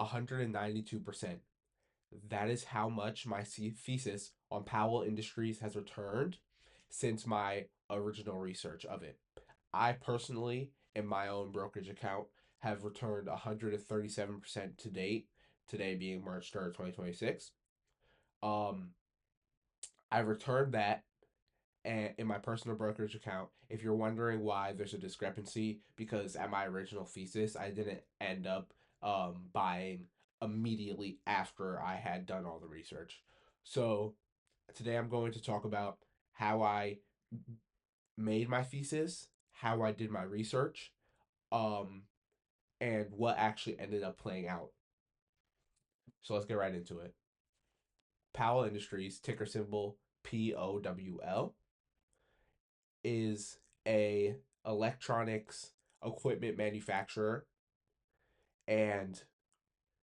192%. That is how much my thesis on Powell Industries has returned since my original research of it. I personally, in my own brokerage account, have returned 137% to date, today being March 3rd, 2026. Um, I returned that and in my personal brokerage account. If you're wondering why there's a discrepancy, because at my original thesis, I didn't end up buying immediately after I had done all the research. So today I'm going to talk about how I made my thesis, how I did my research, um, and what actually ended up playing out. So let's get right into it. Powell Industries, ticker symbol POWL, is a electronics equipment manufacturer, and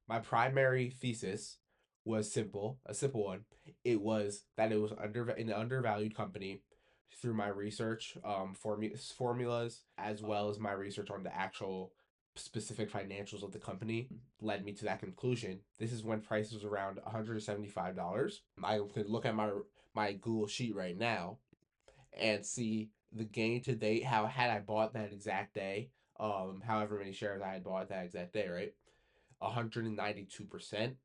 my primary thesis was simple, a simple one. It was that it was an undervalued company. Through my research, formulas, as well as my research on the actual specific financials of the company, led me to that conclusion. This is when price was around $175. I could look at my Google sheet right now and see the gain to date. How had I bought that exact day, however many shares I had bought that exact day, right? 192%.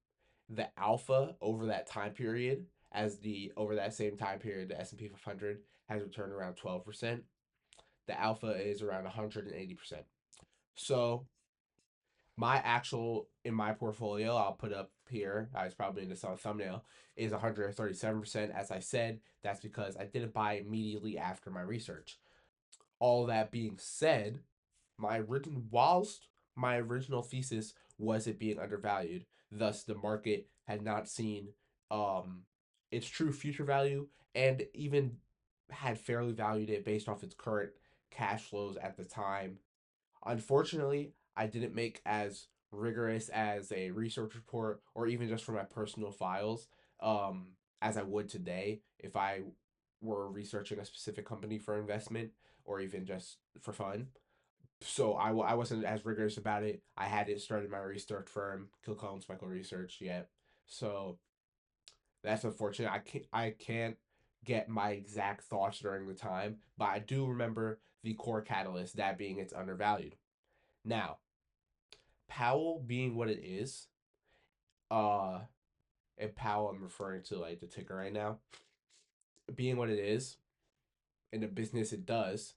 The alpha over that time period, as the over that same time period, the S&P 500 has returned around 12%. The alpha is around 180%. So my actual in my portfolio, I'll put up here. I was probably in the thumbnail, is 137%. As I said, that's because I didn't buy immediately after my research. All that being said, whilst my original thesis was it being undervalued, thus the market had not seen um its true future value, and even had fairly valued it based off its current cash flows at the time. Unfortunately, I didn't make as rigorous as a research report or even just from my personal files as I would today if I were researching a specific company for investment or even just for fun. So I wasn't as rigorous about it. I hadn't started my research firm, Kilcullen Michael Research, yet. So that's unfortunate. I can't get my exact thoughts during the time, but I do remember the core catalyst, that being it's undervalued. Now, Powell being what it is, uh, and Powell, I'm referring to like the ticker right now, being what it is, and the business it does,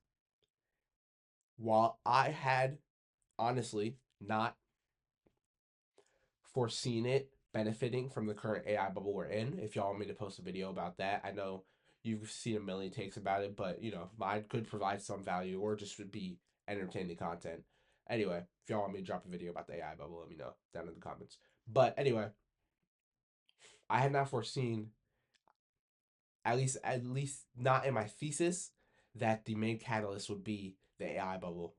while I had honestly not foreseen it benefiting from the current AI bubble we're in. If y'all want me to post a video about that, I know you've seen a million takes about it, but mine could provide some value or just would be entertaining content. Anyway, if y'all want me to drop a video about the AI bubble, let me know down in the comments. But anyway, I had not foreseen, at least not in my thesis, that the main catalyst would be the AI bubble,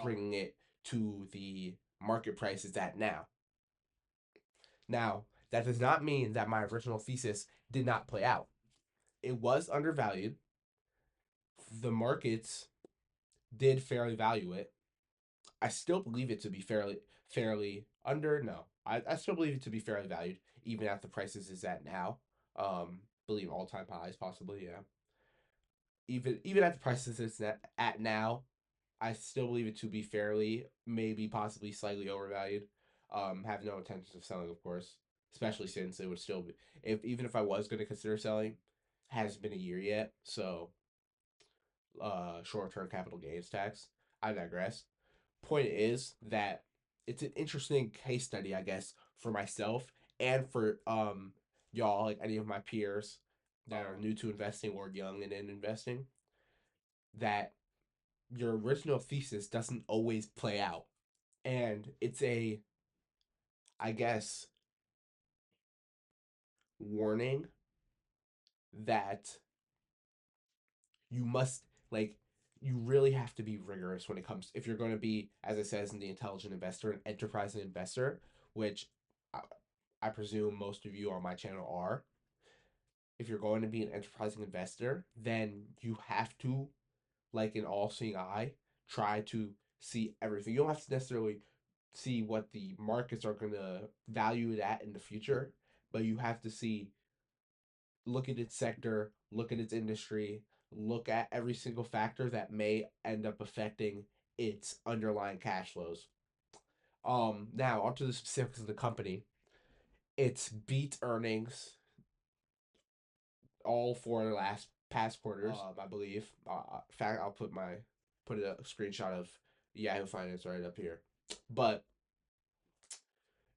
bringing it to the market price it's at now. Now, that does not mean that my original thesis did not play out. It was undervalued. The markets did fairly value it. I still believe it to be fairly under. No, I still believe it to be fairly valued, even at the prices is at now. Believe all time highs possibly. Yeah. Even at the prices it's at now, I still believe it to be fairly, maybe possibly slightly overvalued. Have no intentions of selling, of course, especially since it would still be, if even if I was going to consider selling, hasn't been a year yet. So, short-term capital gains tax. I digress. Point is that it's an interesting case study, I guess, for myself and for y'all, like any of my peers that are new to investing or young and in investing, that your original thesis doesn't always play out. And it's a, I guess, warning that you must, like, you really have to be rigorous when it comes, if you're going to be, as it says in The Intelligent Investor, an enterprising investor, which I, I presume most of you on my channel are. If you're going to be an enterprising investor, then you have to, like an all seeing eye, try to see everything. You don't have to necessarily see what the markets are going to value it at in the future, but you have to see, look at its sector, look at its industry, look at every single factor that may end up affecting its underlying cash flows. Now onto the specifics of the company. It's beat earnings all four of the last past quarters, I believe. In fact, I'll put a screenshot of Yahoo Finance right up here. But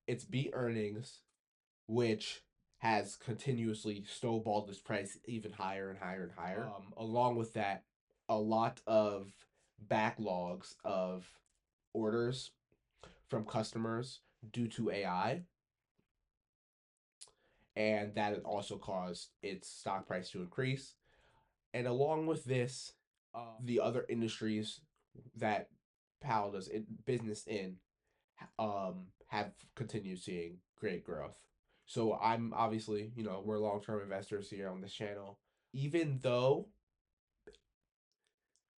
it's beat earnings, which has continuously snowballed this price even higher and higher and higher. Along with that, a lot of backlogs of orders from customers due to AI, and that has also caused its stock price to increase. And along with this, the other industries that Powell does business in have continued seeing great growth. So I'm obviously, we're long-term investors here on this channel. Even though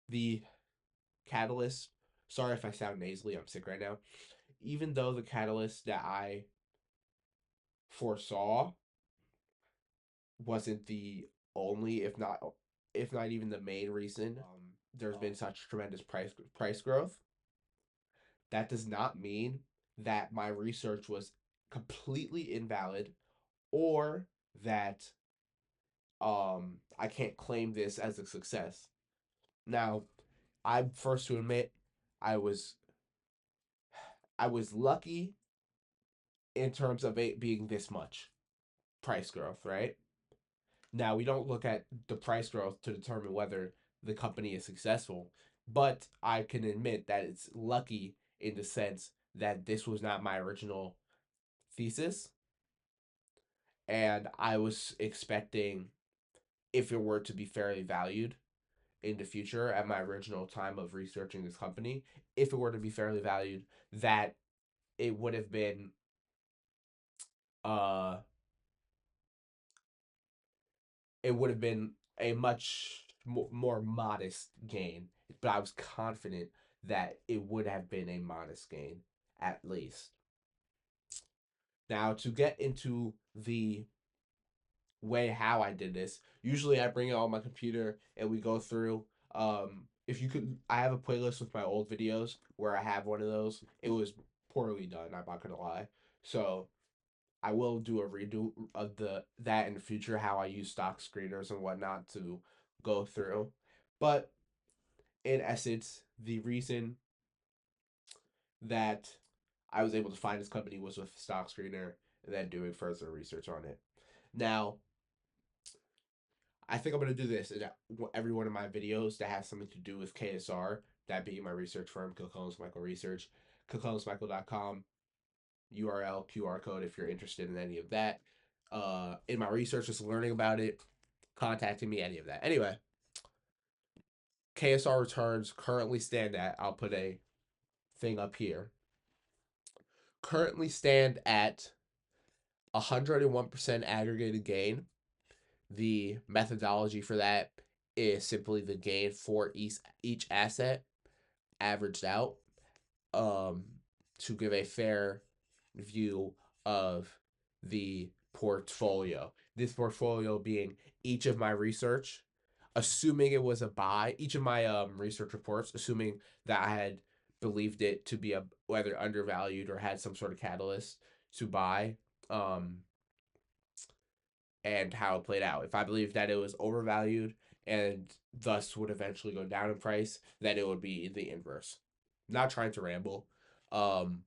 the catalyst, sorry if I sound nasally, I'm sick right now. Even though the catalyst that I foresaw wasn't the only, if not even the main reason, there's been such tremendous price growth. That does not mean that my research was completely invalid, or that I can't claim this as a success. Now, I'm first to admit I was I was lucky in terms of it being this much price growth, right? Now, we don't look at the price growth to determine whether the company is successful, but I can admit that it's lucky in the sense that this was not my original thesis, and I was expecting, if it were to be fairly valued in the future at my original time of researching this company, if it were to be fairly valued, that it would have been uh it would have been a much more modest gain, but I was confident that it would have been a modest gain at least. Now, to get into the way how I did this, usually I bring it on my computer and we go through. If you could, I have a playlist with my old videos where I have one of those. It was poorly done, I'm not gonna lie. So I will do a redo of that in the future, how I use stock screeners and whatnot to go through. But in essence, the reason that I was able to find this company was with stock screener and then doing further research on it. Now, I think I'm gonna do this in every one of my videos that has something to do with KSR, that being my research firm, Kilcullen's Michael Research, kilcullensmichael.com, URL, QR code if you're interested in any of that. In my research, just learning about it, contacting me, any of that. Anyway, KSR returns currently stand at, I'll put a thing up here, currently stand at 101% aggregated gain. The methodology for that is simply the gain for each asset averaged out, um, to give a fair view of the portfolio. This portfolio being each of my research, assuming it was a buy, each of my research reports, assuming that I had believed it to be a whether undervalued or had some sort of catalyst to buy, um, and how it played out. If I believed that it was overvalued and thus would eventually go down in price, then it would be the inverse. Not trying to ramble. Um,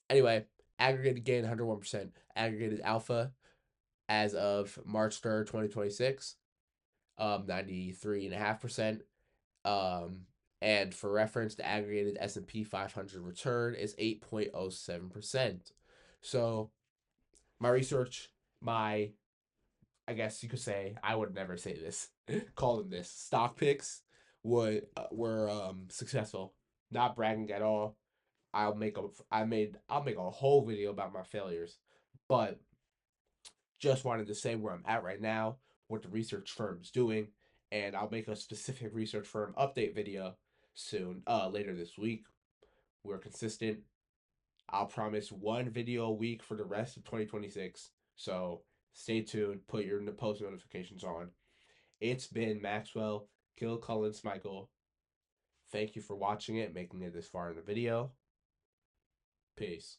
anyway, aggregated gain 101%. Aggregated alpha as of March 3rd, 2026, 93.5%. Um, and for reference, the aggregated S&P 500 return is 8.07%. So my research, my I guess you could say, I would never say this, call them this, stock picks were successful. Not bragging at all. I'll make a whole video about my failures, but just wanted to say where I'm at right now, what the research firm's doing, and I'll make a specific research firm update video soon, later this week. We're consistent. I'll promise one video a week for the rest of 2026. So stay tuned. Put your post notifications on. It's been Maxwell Kill Collins Michael. Thank you for watching it, making it this far in the video. Peace.